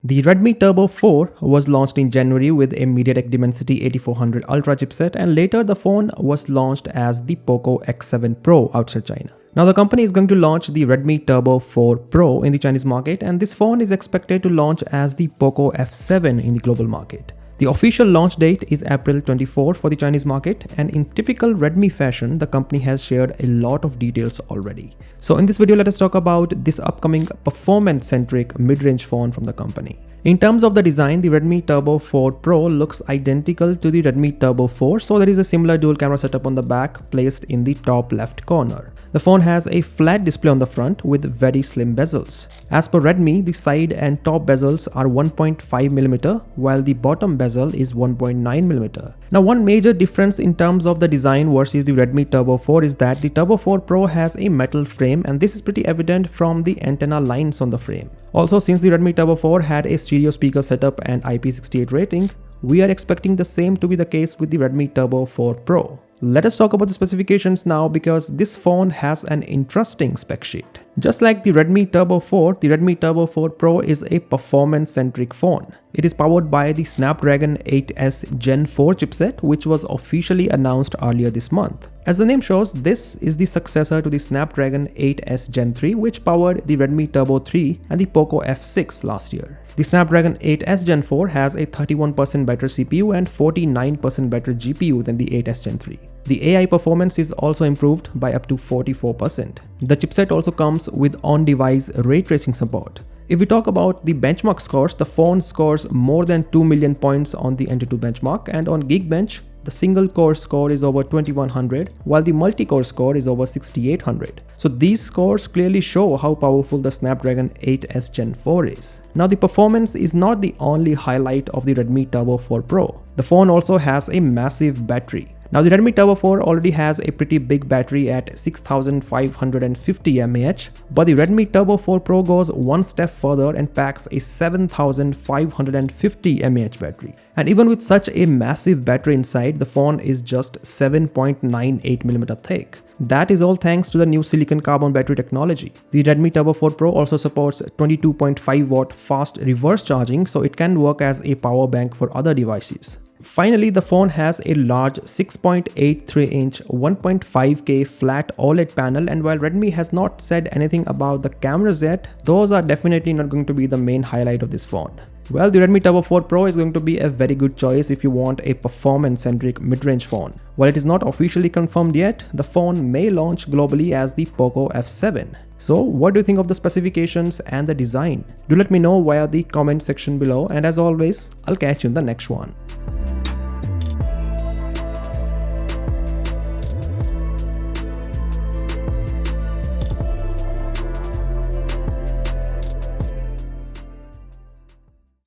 The Redmi Turbo 4 was launched in January with a MediaTek Dimensity 8400 Ultra chipset, and later the phone was launched as the Poco X7 Pro outside China. Now the company is going to launch the Redmi Turbo 4 Pro in the Chinese market, and this phone is expected to launch as the Poco F7 in the global market. The official launch date is April 24 for the Chinese market, and in typical Redmi fashion, the company has shared a lot of details already. So in this video, let us talk about this upcoming performance-centric mid-range phone from the company. In terms of the design, the Redmi Turbo 4 Pro looks identical to the Redmi Turbo 4, so there is a similar dual camera setup on the back placed in the top left corner. The phone has a flat display on the front with very slim bezels. As per Redmi, the side and top bezels are 1.5mm while the bottom bezel is 1.9mm. Now one major difference in terms of the design versus the Redmi Turbo 4 is that the Turbo 4 Pro has a metal frame, and this is pretty evident from the antenna lines on the frame. Also, since the Redmi Turbo 4 had a stereo speaker setup and IP68 rating, we are expecting the same to be the case with the Redmi Turbo 4 Pro. Let us talk about the specifications now, because this phone has an interesting spec sheet. Just like the Redmi Turbo 4, the Redmi Turbo 4 Pro is a performance-centric phone. It is powered by the Snapdragon 8S Gen 4 chipset, which was officially announced earlier this month. As the name shows, this is the successor to the Snapdragon 8S Gen 3, which powered the Redmi Turbo 3 and the Poco F6 last year. The Snapdragon 8S Gen 4 has a 31% better CPU and 49% better GPU than the 8S Gen 3. The AI performance is also improved by up to 44%. The chipset also comes with on-device ray tracing support. If we talk about the benchmark scores, the phone scores more than 2 million points on the Antutu benchmark, and on Geekbench, the single core score is over 2100 while the multi-core score is over 6800. So these scores clearly show how powerful the Snapdragon 8S Gen 4 is. Now the performance is not the only highlight of the Redmi Turbo 4 Pro. The phone also has a massive battery. Now the Redmi Turbo 4 already has a pretty big battery at 6550 mAh, but the Redmi Turbo 4 Pro goes one step further and packs a 7550 mAh battery. And even with such a massive battery inside, the phone is just 7.98mm thick. That is all thanks to the new silicon carbon battery technology. The Redmi Turbo 4 Pro also supports 22.5 watt fast reverse charging, so it can work as a power bank for other devices. Finally, the phone has a large 6.83-inch 1.5K flat OLED panel, and while Redmi has not said anything about the cameras yet, those are definitely not going to be the main highlight of this phone. Well, the Redmi Turbo 4 Pro is going to be a very good choice if you want a performance-centric mid-range phone. While it is not officially confirmed yet, the phone may launch globally as the Poco F7. So what do you think of the specifications and the design? Do let me know via the comment section below, and as always, I'll catch you in the next one.